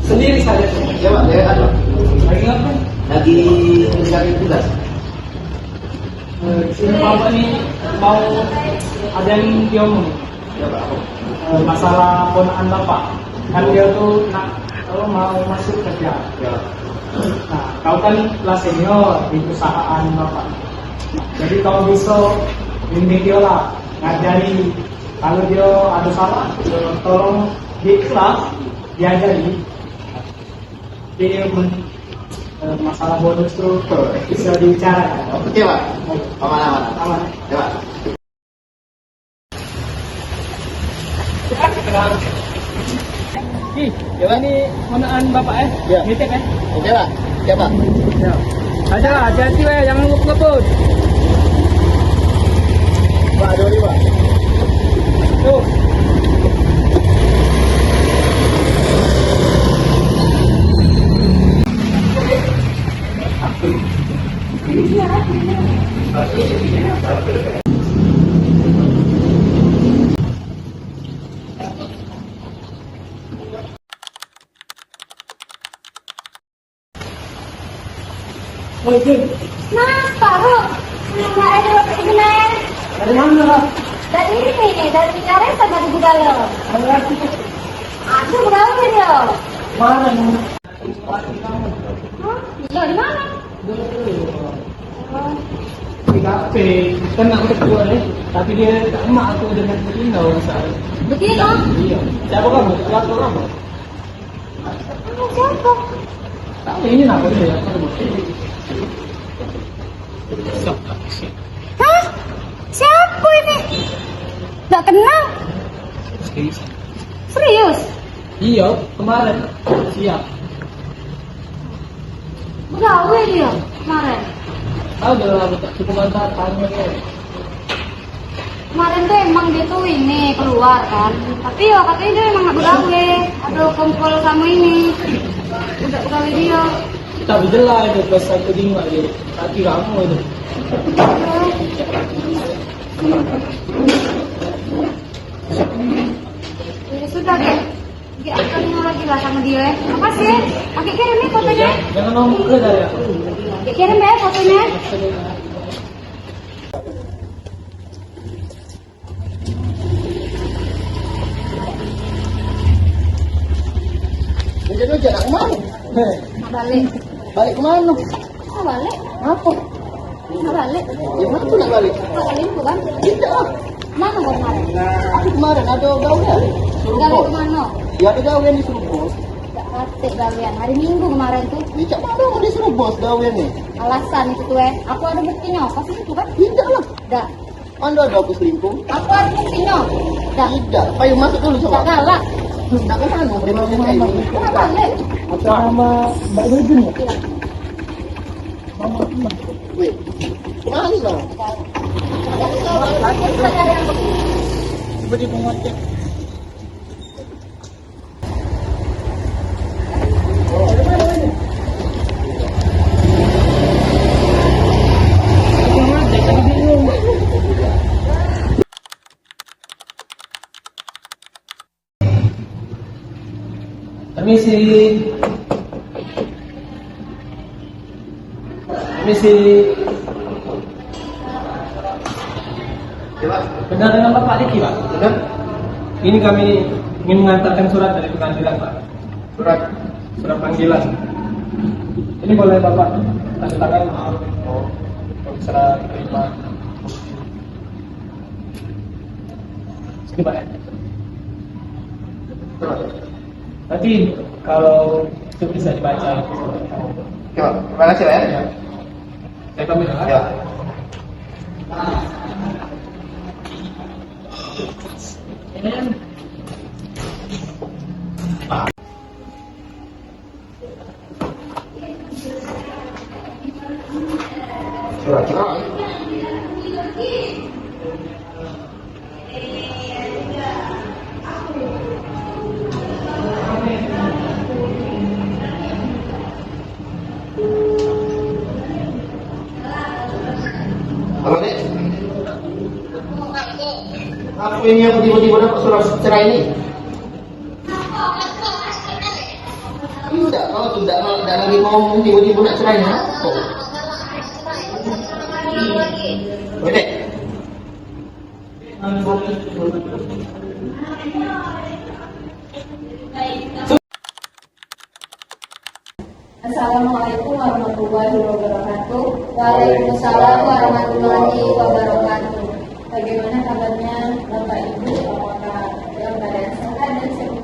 Sendiri saja. Coba, dia kan Lagi ngapain? lagi mencari tugas. Sini Bapak nih mau ada yang diomong Coba. masalah ponakan Bapak. Kan dia tuh mau masuk kerja. Ya. Nah, kau kan kelas senior di perusahaan Bapak. Jadi kalau bisa bimbing dia lah, ngajari. Kalau dia ada salah, tolong di kelas diajari. Jadi masalah bonus struktur bisa dibicarakan. Oke, Pak. Aman. Aman. Coba. Ini ponakan Bapak Ya. Nitip Coba. Coba. Ya. Aja hati-hati jangan ngebut. Pak, ada lima. Tuh. Oh, itu Kenapa, Ruh? Nggak ada waktu sebenarnya. dari mana lah? Dari ini, dari bicara sama di Budalo. Aku berapa dia? Mana yang Hah? Lo di mana? di kafe? Kan aku udah keluar tapi dia tak emak aku dengan Betina misalnya. Begitu? Iya. Siapa kamu? Siapa kamu? Siapa? Tahu ini apa dia? Hah? Siapa ini? Nggak kenal? Serius? Iya, kemarin siap. Bergawe dia kemarin. Tahu udah lama tak cukup bantar tanya ya. Kemarin tuh emang dia tuh ini keluar kan. Tapi ya katanya dia emang nggak bergawe. Ada kumpul sama ini. Udah bergawe dia. Tapi jelas itu pas aku dengar dia. Kaki kamu itu. Ya sudah deh. Dia akan lagi lah sama dia. Makasih ya. Pakai kirim nih fotonya. Jangan ngomong ke dari aku. Pakai kirim ya fotonya. Hujan nak kemana? Nah, balik. Balik kemana? Nah, balik. Apa? Nah, balik. Ya mana tuh nak balik? Balik bukan? Tidak lah. Mana kau kemarin? Aku kemarin ada gawean. Suruh Gawe bos. kemana? Ya ada gawean disuruh bos. Gak katik gawean. Hari Minggu kemarin tuh. Ya cak mana mau disuruh bos gawean nih? Alasan itu tuh Aku ada buktinya. Pasti itu kan? Tidak lah. Dah. Anda ada aku selingkuh? Aku ada buktinya. Dah. Tidak. Ayo masuk dulu Tak coba. galak. Nak ke sana terima kasih ini. Nah, balik. Atas nama Mbak Nujun ya? Iya. Weh. Kemana lah? Seperti penguatnya. Permisi. Permisi. Coba. Benar dengan Bapak Diki, Pak? Benar? Ini kami ingin mengantarkan surat dari pengadilan, Pak. Surat. Surat panggilan. Ini boleh Bapak tanda tangan. Oh, serah terima. Sini Pak ya. Coba. Nanti kalau itu bisa dibaca. Coba. Terima kasih Pak ya. Saya pamit. Ya. Surat. Apa nih? Aku ini yang tiba-tiba dapat surat cerai ini. Tidak, kalau tidak lagi ngomong tiba-tiba nak cerai ya. Boleh. Assalamualaikum warahmatullahi wabarakatuh. Waalaikumsalam warahmatullahi wabarakatuh. Bagaimana kabarnya Bapak Ibu? Apakah dalam keadaan sehat dan sehat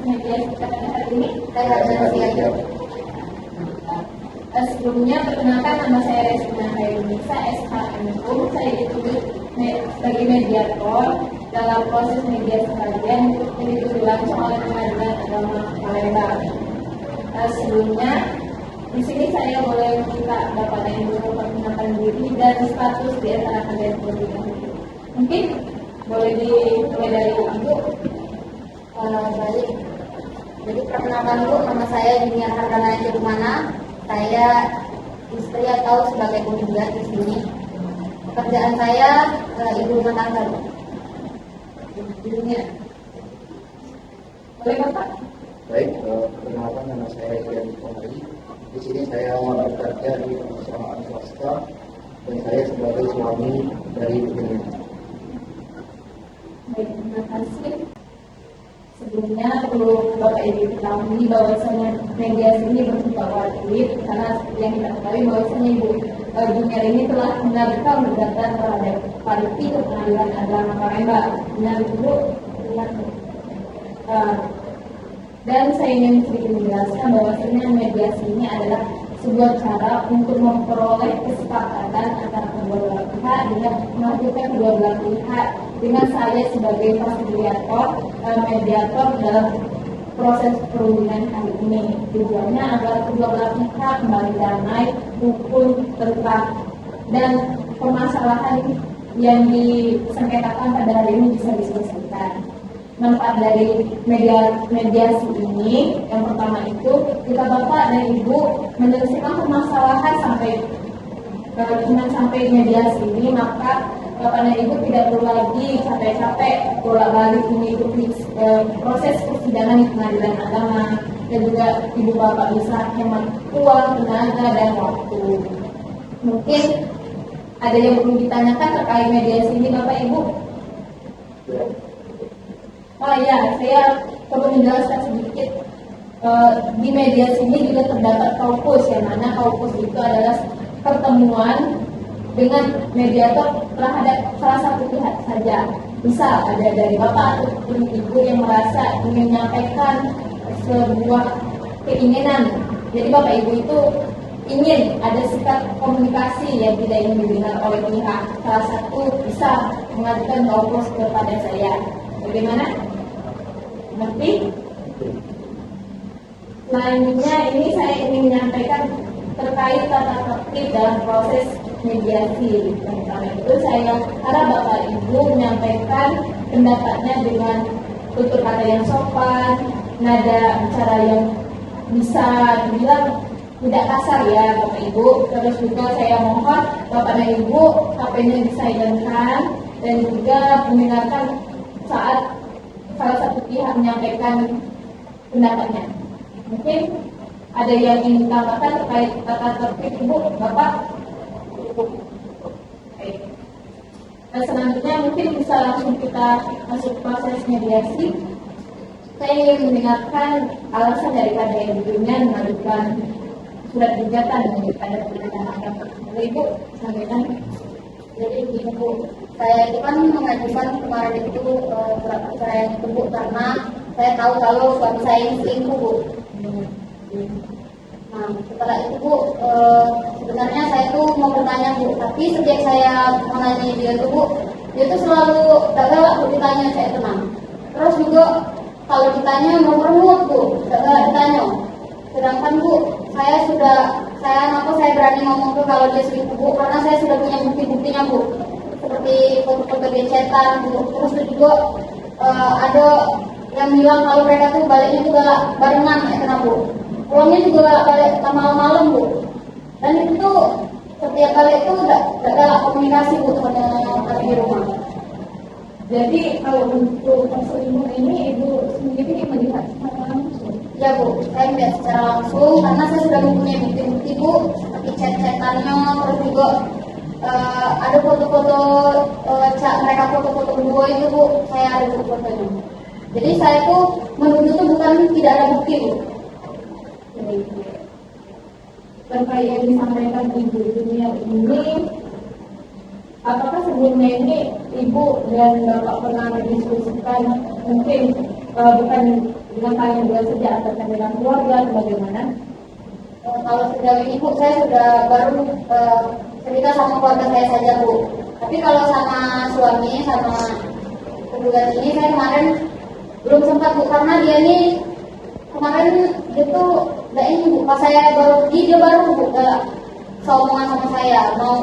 media kita pada hari ini? Sehat dan sehat. Sebelumnya perkenalkan, nama saya Resina Hairunisa, SHMU. Saya dituntut sebagai mediator dalam proses mediasi kalian yang dilangsung oleh Pengadilan Agama Palembang. Sebelumnya, di sini saya boleh minta Bapak dan Ibu memperkenalkan diri dan status di antara kalian terlebih dahulu. Mungkin boleh dimulai dari Ibu. Baik. Jadi perkenalkan dulu, nama saya Junia Hardana Jerumana. Saya istri atau sebagai penggugat di sini. Pekerjaan saya ibu rumah tangga. Dunia. Boleh Bapak? Baik, perkenalkan nama saya Ian Komari. Di sini saya bekerja di perusahaan swasta dan saya sebagai suami dari ibu. Baik, terima kasih. Sebelumnya perlu Bapak Ibu ketahui bahwasanya mediasi ini bersifat wajib karena seperti yang kita ketahui bahwasanya Ibu Junior ini telah mengajukan gugatan terhadap Pariti ke Pengadilan Agama Palembang. Benar Bu? Dan saya ingin sedikit menjelaskan bahwasanya mediasi ini adalah sebuah cara untuk memperoleh kesepakatan antara kedua belah pihak dengan melakukan kedua belah pihak dengan saya sebagai fasilitator mediator dalam proses perundingan kali ini. Tujuannya agar kedua belah pihak kembali damai, rukun, tentram, dan permasalahan yang disengketakan pada hari ini bisa diselesaikan. Manfaat dari mediasi ini, yang pertama itu, jika Bapak dan Ibu menyelesaikan permasalahan sampai mediasi ini, maka Bapak dan Ibu tidak perlu lagi capek-capek bolak-balik mengikuti proses persidangan di Pengadilan Agama, dan juga Ibu Bapak bisa hemat uang, tenaga, dan waktu. Mungkin ada yang perlu ditanyakan terkait mediasi ini Bapak Ibu? Oh ya, saya perlu menjelaskan sedikit. Di mediasi ini juga terdapat kaukus, yang mana kaukus itu adalah pertemuan dengan mediator terhadap salah satu pihak saja. Misal ada dari Bapak atau Ibu yang merasa ingin menyampaikan sebuah keinginan. Jadi Bapak Ibu itu ingin ada sikap komunikasi yang tidak ingin didengar oleh pihak salah satu, bisa mengajukan kaukus kepada saya. Bagaimana? Nanti selanjutnya ini saya ingin menyampaikan terkait tata tertib dalam proses mediasi. Yang pertama itu saya harap Bapak Ibu menyampaikan pendapatnya dengan tutur kata yang sopan, nada bicara yang bisa dibilang tidak kasar ya Bapak Ibu. Terus juga saya mohon Bapak dan Ibu HP-nya disilentkan dan juga mendengarkan saat salah satu pihak menyampaikan pendapatnya. Mungkin ada yang ingin ditambahkan terkait tata tertib Ibu, Bapak? Oke. Dan selanjutnya mungkin bisa langsung kita masuk proses mediasi. Saya ingin mendengarkan alasan daripada yang dulunya mengajukan surat gugatan pada Pengadilan Agama. Ibu, sampaikan. Jadi begini Bu, saya itu kan mengajukan kemarin itu surat perceraian itu Bu, karena saya tahu kalau suami saya ini selingkuh Bu. Nah setelah itu Bu, sebenarnya saya tuh mau bertanya Bu, tapi sejak saya menanya dia tuh Bu, dia tuh selalu gak galak Bu ditanya, saya tenang. Terus juga kalau ditanya mau merengut Bu, gak galak ditanya. Sedangkan Bu, saya berani ngomong tuh kalau dia selingkuh Bu, karena saya sudah punya bukti-buktinya Bu, seperti foto-foto gesetan Bu. Terus juga ada yang bilang kalau mereka tuh baliknya juga barengan ya kena Bu, pulangnya juga balik malam-malam Bu. Dan itu tuh setiap kali itu udah galak komunikasi Bu sama kami di rumah. Jadi kalau untuk perselingkuhan ini Ibu sendiri melihat secara langsung? Ya Bu, saya melihat secara langsung karena saya sudah mempunyai bukti-bukti Bu, seperti chat-chatannya, terus juga ada foto-foto mereka foto-foto berdua itu Bu, saya ada foto-fotonya. Jadi saya tuh menuduh tuh bukan tidak ada bukti Bu. Terkait yang disampaikan Ibu dunia ini, apakah sebelumnya ini Ibu dan Bapak pernah mendiskusikan mungkin bukan dengan kalian dua saja atau dengan keluarga atau bagaimana? Kalau sejauh ini Bu, saya sudah baru cerita sama keluarga saya saja Bu. Tapi kalau sama suami, sama keluarga ini saya kemarin belum sempat Bu, karena dia ini kemarin dia tuh nggak ini Bu, pas saya baru pergi dia baru Bu seomongan sama saya.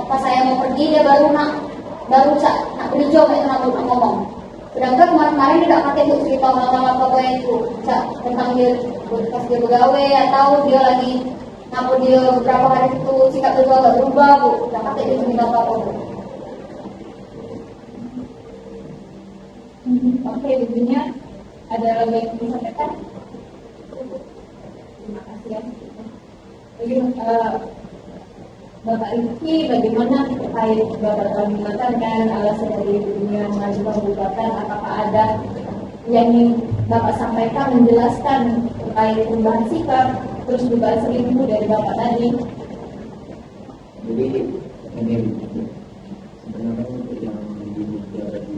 Pas saya mau pergi dia baru nak beli job itu nak ngomong. Sedangkan kemarin dia tidak pakai Bu cerita apa itu tentang dia pas dia begawe atau dia lagi apa dia beberapa hari itu sikap dia agak berubah Bu, tidak pakai dia cerita apa Bu. Oke, intinya ada lagi yang bisa disampaikan? Terima kasih ya. Jadi, Bapak Rizky, bagaimana terkait Bapak telah mengatakan alasan dari dunia mengajukan gugatan, apakah ada yang ingin Bapak sampaikan menjelaskan terkait perubahan sikap, terus juga selingkuh dari Bapak tadi? Jadi ini sebenarnya untuk yang diduga tadi,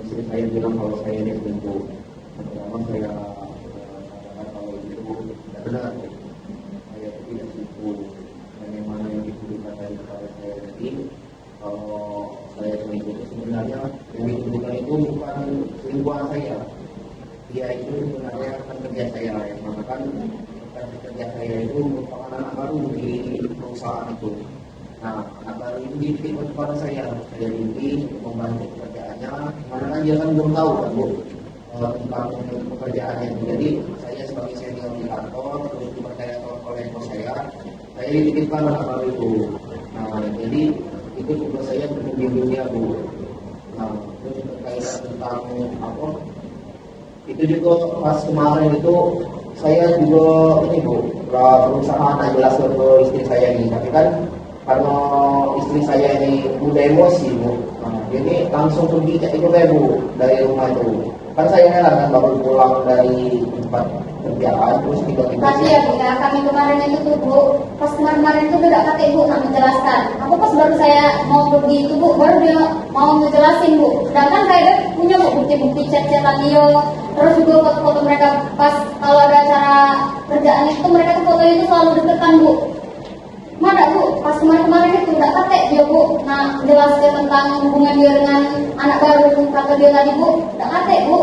istri saya bilang kalau saya ini selingkuh. Pertama saya katakan kalau itu tidak benar, saya tidak selingkuh. Dan yang mana yang dituduhkan dari kepada saya tadi, kalau saya selingkuh itu sebenarnya yang dituduhkan itu bukan selingkuhan saya. Dia itu sebenarnya rekan kerja saya, yang mana kan rekan kerja saya itu merupakan anak baru di perusahaan itu. Nah, anak baru itu dititipkan kepada saya ini untuk membantu pekerjaannya, karena kan dia kan belum tahu kan Bu tentang pekerjaannya. Jadi saya sebagai senior di kantor terus dipercaya oleh bos saya dititipkan anak baru itu. Nah, jadi itu tugas saya untuk membimbing dia Bu. Nah, terus berkaitan tentang apa? Itu juga pas kemarin itu saya juga ini Bu berusaha nak jelaskan ke istri saya ini, tapi kan karena istri saya ini mudah emosi Bu, nah, jadi langsung pergi cek itu Bu dari rumah itu. Kan saya heran kan baru pulang dari tempat kerjaan terus tiba-tiba. Tadi ya Bu, ya kami kemarin itu tuh Bu, pas kemarin itu tidak pakai Bu nak menjelaskan. Aku pas baru saya mau pergi itu Bu, baru dia mau ngejelasin Bu. Sedangkan saya punya Bu bukti-bukti chat-chatan dia, terus juga foto-foto mereka pas kalau ada acara kerjaan itu mereka tuh fotonya itu selalu deketan Bu. Mana Bu, pas kemarin itu tidak pakai dia Bu, nah jelaskan tentang hubungan dia dengan anak baru kata dia tadi Bu, tidak pakai Bu.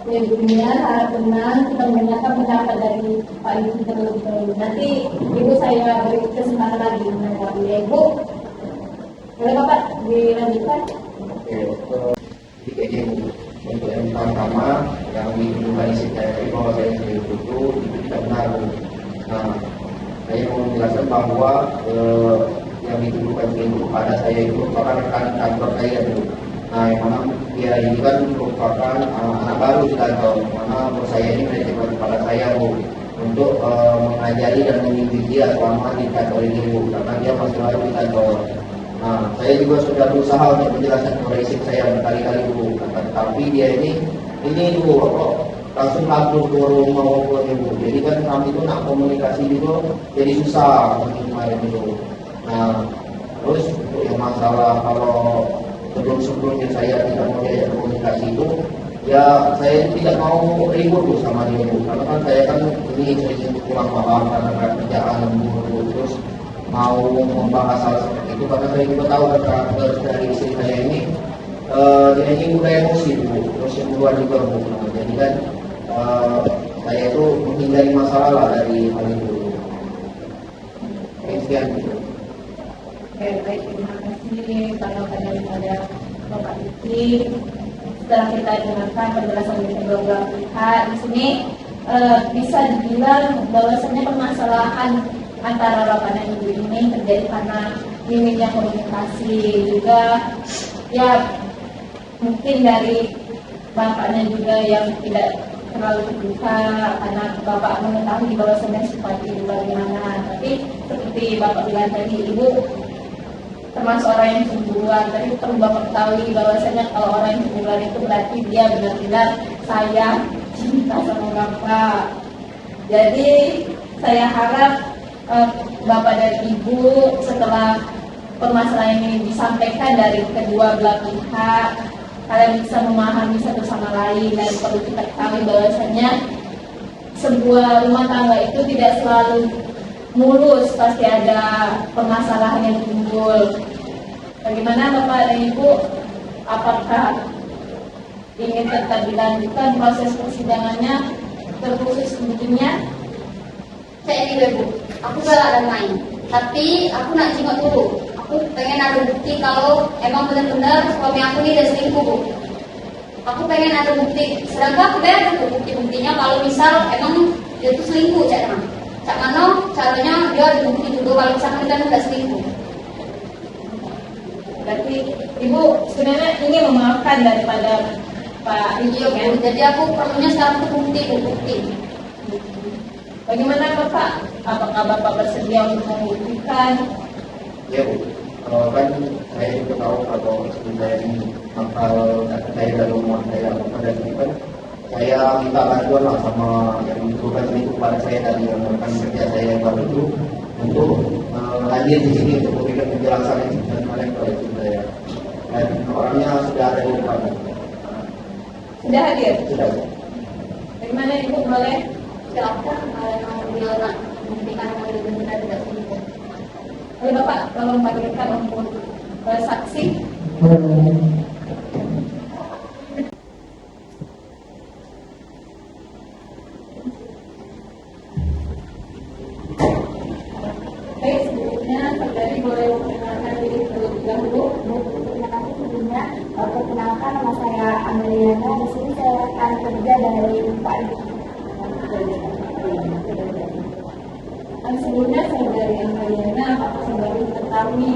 Ya, dunia harap tenang, kita mendengarkan pendapat dari Pak Ibu terlebih dahulu. Nanti Ibu saya beri kesempatan lagi menanggapi ya Ibu. Boleh Bapak dilanjutkan? Oke, jadi untuk yang pertama yang dimulai saya bahwa saya selingkuh itu tidak benar Bu. Nah, saya mau menjelaskan bahwa yang dituduhkan selingkuh kepada saya itu merupakan rekan kantor saya Bu. Nah, yang mana dia ini kan merupakan anak baru di kantor, mana bos saya ini menitipkan kepada saya Bu untuk mengajari dan membimbing dia selama di kantor ini Bu, karena dia masih baru di kantor. Nah, saya juga sudah berusaha untuk menjelaskan kepada istri saya berkali-kali Bu, tapi dia ini Bu kok langsung kabur ke rumah walaupun Bu. Jadi kan kami itu nak komunikasi juga jadi susah kemarin itu. Nah, terus untuk yang masalah kalau sebelumnya saya tidak mau diajak komunikasi itu, ya saya tidak mau ribut Bu sama dia Bu, karena kan saya kan ini sering kurang paham karena kerjaan Bu, terus mau membahas hal seperti itu karena saya juga tahu karakter dari istri saya ini dia ini mudah emosi Bu, terus yang kedua juga Bu. Nah, jadi kan saya itu menghindari masalah lah dari hal itu. Sekian Bu. Oke, baik, terima kasih tanggapan daripada Bapak Rizky. Setelah kita dengarkan penjelasan dari kedua belah pihak di sini, bisa dibilang bahwasannya permasalahan antara Bapak dan Ibu ini terjadi karena minimnya komunikasi juga. Ya, mungkin dari Bapaknya juga yang tidak terlalu terbuka karena Bapak mengetahui bahwasannya sifat Ibu bagaimana. Tapi seperti Bapak bilang tadi, Ibu termasuk orang yang cemburuan. Tapi perlu Bapak ketahui bahwasanya kalau orang yang cemburuan itu berarti dia benar-benar sayang, cinta sama Bapak. Jadi saya harap Bapak dan Ibu setelah permasalahan ini disampaikan dari kedua belah pihak, kalian bisa memahami satu sama lain. Dan perlu kita ketahui bahwasanya sebuah rumah tangga itu tidak selalu mulus, pasti ada permasalahan yang timbul. Bagaimana Bapak dan Ibu, apakah ingin tetap dilanjutkan proses persidangannya, terkhusus tentunya? Saya ini Bu, aku galak dan main. Tapi aku nak jenguk dulu. Aku pengen ada bukti kalau emang benar-benar suami aku ini udah selingkuh Bu. Aku pengen ada bukti. Sedangkan aku bayar tuh bukti-buktinya kalau misal emang dia tuh selingkuh, Cak Mano. Cak Mano caranya dia ada bukti juga kalau misalkan kita nggak selingkuh. Berarti Ibu sebenarnya ingin memaafkan daripada Pak Riki Iya kan? Bu, jadi aku perlunya sekarang tuh bukti Bu, bukti. Bagaimana Bapak? Apakah Bapak bersedia untuk membuktikan? Ya Bu, kan saya juga tahu kalau saya ini bakal saya dari rumah saya dan kan saya minta bantuan lah sama yang bukan itu kepada saya dari rekan kerja saya yang baru itu untuk hadir di sini untuk memberikan penjelasan dan mereka itu saya dan orangnya sudah ada di depan. Sudah hadir? Sudah. Bagaimana Ibu boleh? Silakan kalau emang dia nak membuktikan kalau dia benar tidak selingkuh. Oleh Bapak tolong panggilkan untuk saksi. Baik, sebelumnya saudari boleh memperkenalkan diri terlebih dahulu. Terima kasih sebelumnya. Perkenalkan, nama saya Ameliana. Di sini saya rekan kerja dari Pak Riki. Sebelumnya saudari Ameliana, apakah saudari mengetahui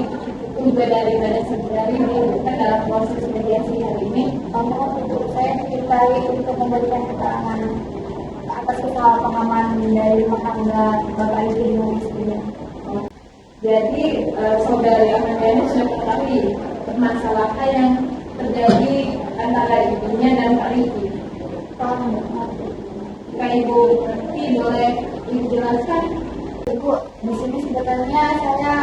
tujuan daripada saudari dilakukan dalam proses mediasi hari ini? Untuk saya dimintai untuk memberikan keterangan atas kesalahpahaman dari rumah tangga Bapak Riki dengan istrinya. Jadi saudari Ameliana sudah mengetahui permasalahan yang terjadi antara ibunya dan Pak Riki. Jika Ibu mengerti, boleh Ibu jelaskan? Ibu, di sini sebetulnya saya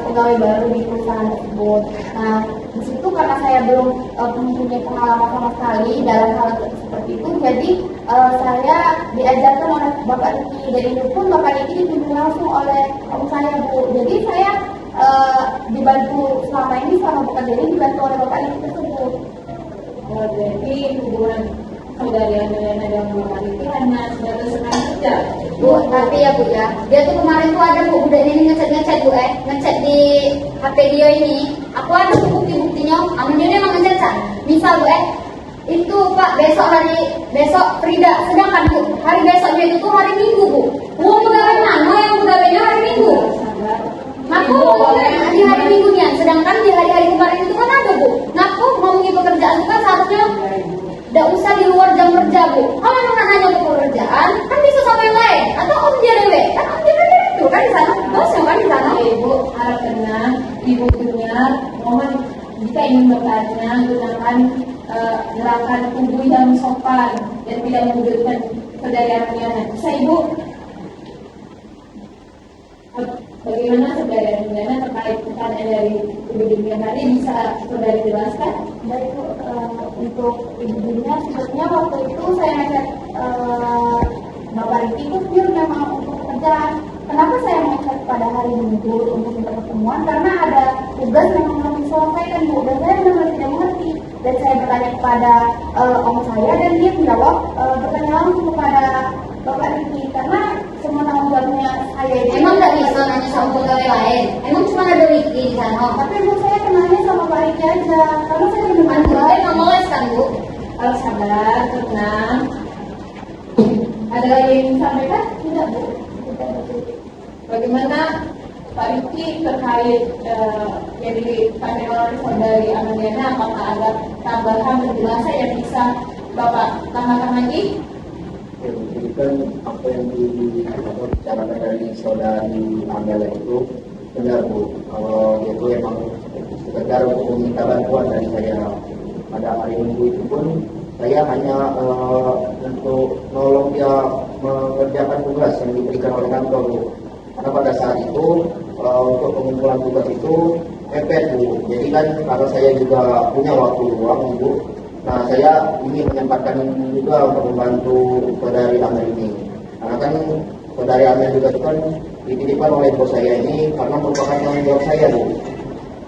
pegawai baru di perusahaan tersebut. Nah, di situ karena saya belum mempunyai pengalaman sama sekali dalam hal seperti itu, jadi saya diajarkan oleh Bapak Riki. Dan itu pun Bapak Riki dipimpin langsung oleh om saya, Bu. Jadi saya dibantu selama ini sama bekerja ini dibantu oleh Bapak Riki tersebut. Jadi hubungan saudari Ameliana dan Bapak Riki hanya sebatas rekan kerja. Bu, tapi ya Bu ya, dia tuh kemarin tuh ada Bu, udah ini ngechat Bu ngechat di HP dia ini. Aku ada tuh bukti-buktinya, amannya dia emang ngechat. Misal Bu itu Pak besok Frida, sedangkan Bu, hari besoknya itu tuh hari Minggu Bu. Uang pegawai mana yang pegawainya hari Minggu? Ngaku di hari Minggu nih, sedangkan di hari-hari kemarin itu kan ada Bu. Ngaku ngomongin pekerjaan itu kan seharusnya tidak usah di luar jam kerja Bu. Kalau memang nanya ke pekerjaan, kan bisa sama yang lain. Atau om dia dewe, kan om dia dewe itu kan di sana, bosnya kan di sana. Ibu harap tenang, Ibu dengar. Mohon jika ingin bertanya, gunakan gerakan tubuh yang sopan dan tidak menyudutkan saudari Ameliana. Bisa Ibu? Bagaimana saudari Ameliana terkait pertanyaan dari Ibu Dunia tadi, bisa saudari jelaskan? Baik Bu, untuk ibunya sebetulnya waktu itu saya ngechat Bapak Riki itu pure memang untuk pekerjaan. Kenapa saya ngechat pada hari Minggu untuk minta pertemuan? Karena ada tugas yang belum diselesaikan Bu, dan saya benar-benar tidak mengerti. Dan saya bertanya kepada om saya dan dia menjawab bertanya langsung kepada Bapak Riki karena semua tanggung jawabnya saya. Emang nggak bisa nanya sama pegawai lain? Emang cuma ada Ricky di sana? Tapi Bu, saya kenalnya sama Pak Riki aja karena saya benar-benar Dia nggak moles kan Bu? Harus sabar, tenang. Ada lagi yang ingin disampaikan? tidak Bu. Bagaimana Pak Riki terkait yang dipakai oleh saudari Ameliana? Apakah ada tambahan penjelasan yang bisa Bapak tambahkan lagi? Ya, jadi kan apa yang dibicarakan dari saudari Anggala itu benar Bu. Kalau itu emang sekedar untuk meminta bantuan dari saya pada hari Minggu itu pun saya hanya untuk nolong dia mengerjakan tugas yang diberikan oleh kantor Bu. Karena pada saat itu untuk pengumpulan tugas itu mepet Bu. Jadi kan kalau saya juga punya waktu luang Bu, nah saya ingin menyempatkan juga untuk membantu saudari Amel ini. Karena kan saudari Amel juga itu kan dititipkan oleh bos saya ini karena merupakan tanggung jawab saya Bu.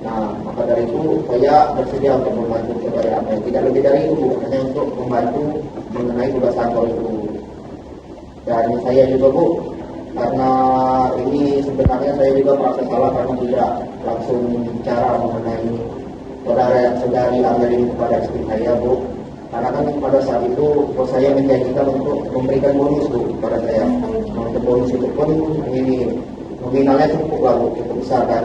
Nah maka dari itu saya bersedia untuk membantu saudari Amel. Tidak lebih dari itu Bu, hanya untuk membantu mengenai tugas kantor itu. Dan saya juga Bu, karena ini sebenarnya saya juga merasa salah karena tidak langsung bicara mengenai saudari Amel ini kepada istri saya Bu. Karena kan pada saat itu bos saya menjanjikan untuk memberikan bonus Bu kepada saya. Nah, untuk bonus itu pun ini nominalnya cukup lah Bu, cukup besar kan.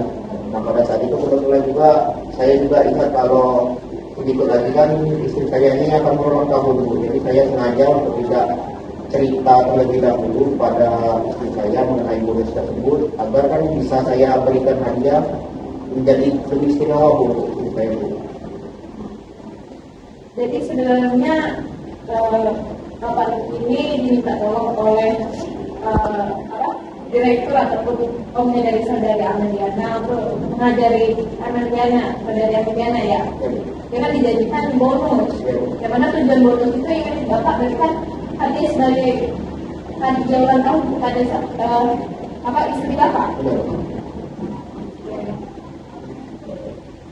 Nah pada saat itu kebetulan juga saya juga ingat kalau sedikit lagi kan istri saya ini akan berulang tahun Bu. Jadi saya sengaja untuk tidak cerita terlebih dahulu pada istri saya mengenai bonus tersebut agar kan bisa saya berikan hadiah menjadi lebih istimewa Bu untuk istri saya Bu. Jadi sebenarnya Bapak ini diminta tolong oleh direktur ataupun omnya dari saudari Ameliana untuk mengajari saudari Ameliana ya. Dia kan dijanjikan bonus. Yang mana tujuan bonus itu yang Bapak berikan hadiah sebagai hadiah ulang tahun kepada istri Bapak.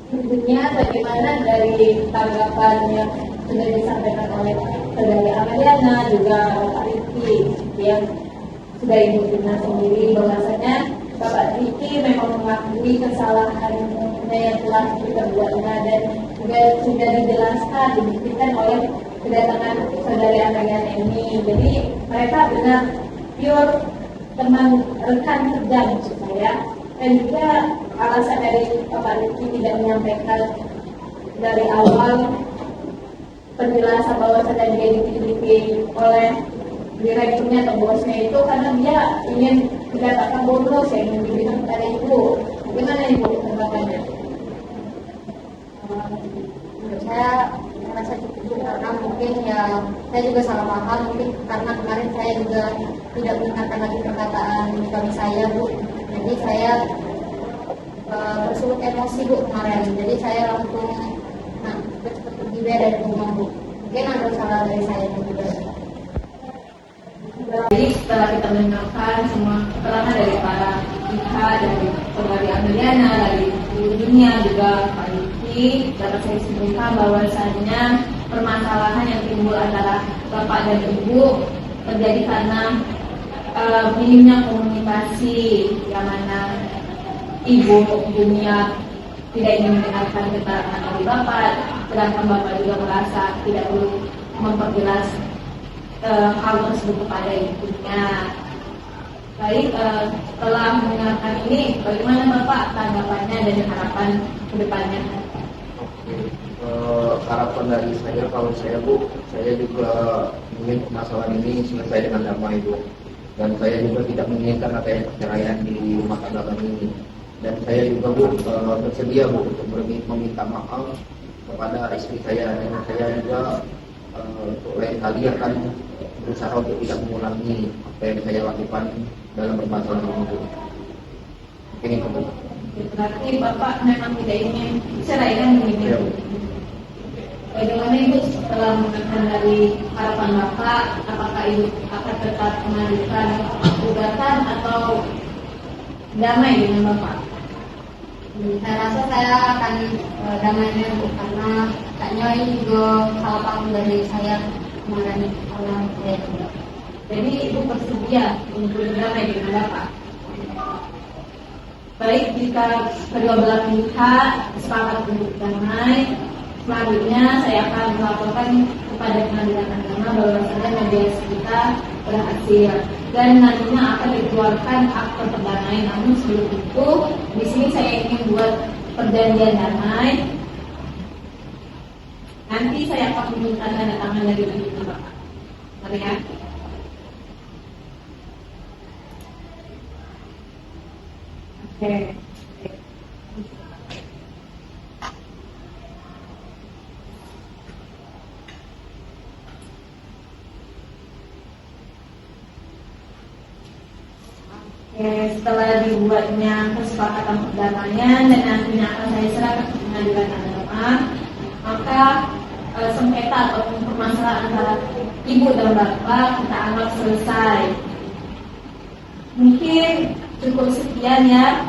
Tentunya bagaimana dari tanggapannya sudah disampaikan oleh saudari Ameliana juga Bapak Riki yang sudah Ibu Tina sendiri bahwasanya Bapak Riki memang mengakui kesalahannya yang telah diperbuatnya dan juga sudah dijelaskan dibuktikan oleh kedatangan saudari Ameliana ini. Jadi mereka benar pure teman rekan kerja maksud saya. Dan juga alasan dari Bapak Riki tidak menyampaikan dari awal penjelasan bahwa sedang dia dititipi oleh direkturnya atau bosnya itu karena dia ingin mendapatkan bonus yang diberikan kepada Ibu. Bagaimana Ibu tanggapannya? Menurut saya merasa cukup karena mungkin ya saya juga salah paham mungkin karena kemarin saya juga tidak mendengarkan lagi perkataan suami saya Bu. Jadi saya bersulut emosi Bu kemarin. Jadi saya langsung cepat pergi dari rumah Bu. Mungkin ada salah dari saya juga. Jadi setelah kita mendengarkan semua keterangan dari para pihak dari saudari Ameliana, dari dunia juga Pak Riki, dapat saya simpulkan bahwasannya permasalahan yang timbul antara Bapak dan Ibu terjadi karena minimnya komunikasi yang mana Ibu dunia tidak ingin mendengarkan keterangan dari Bapak, sedangkan Bapak juga merasa tidak perlu memperjelas hal tersebut kepada ibunya. Baik, setelah mendengarkan ini, bagaimana Bapak tanggapannya dan harapan ke depannya? Harapan dari saya kalau saya Bu, saya juga ingin permasalahan ini selesai dengan damai Bu. Dan saya juga tidak menginginkan adanya perceraian di rumah tangga kami ini. Dan saya juga Bu bersedia Bu untuk meminta maaf kepada istri saya dan saya juga untuk lain kali akan berusaha untuk tidak mengulangi apa yang saya lakukan dalam permasalahan ini Bu. Mungkin itu Bu. Berarti Bapak memang tidak ingin ceraian ini. Bagaimana Ibu setelah mendengar dari harapan Bapak, apakah Ibu akan tetap mengajukan gugatan atau damai dengan Bapak? Saya rasa saya akan damainya Bu karena kayaknya ini juga salah paham dari saya kemarin Allah saya juga. Jadi Ibu bersedia untuk berdamai dengan Bapak. Baik, jika kedua belah pihak sepakat untuk damai, selanjutnya saya akan melaporkan kepada Pengadilan Agama bahwasanya mediasi kita berhasil dan nantinya akan dikeluarkan akte perdamaian. Namun sebelum itu, di sini saya ingin buat perjanjian damai. Nanti saya akan meminta tanda tangan dari Ibu Bapak. Mari ya. Oke. Setelah dibuatnya kesepakatan perdamaian dan nantinya akan saya serahkan ke pengadilan agama, maka sengketa atau permasalahan antara ibu dan bapak kita anggap selesai. Mungkin cukup sekian ya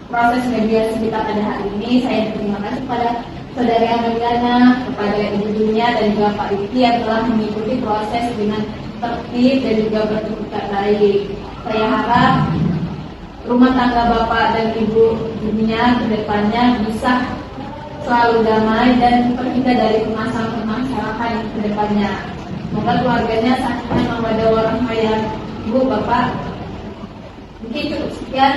proses mediasi kita pada hari ini. Saya terima kasih kepada saudari Ameliana, kepada ibunya dan juga Pak Riki yang telah mengikuti proses dengan tertib dan juga beretikat baik. Saya harap rumah tangga bapak dan ibunya ke depannya bisa selalu damai dan terhindar dari permasalahan ke depannya. Semoga keluarganya sakinah mawaddah warahmah ya ibu bapak. Mungkin cukup sekian.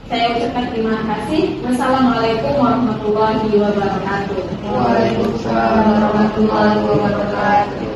Saya ucapkan terima kasih. Wassalamualaikum warahmatullahi wabarakatuh. Waalaikumsalam warahmatullahi wabarakatuh.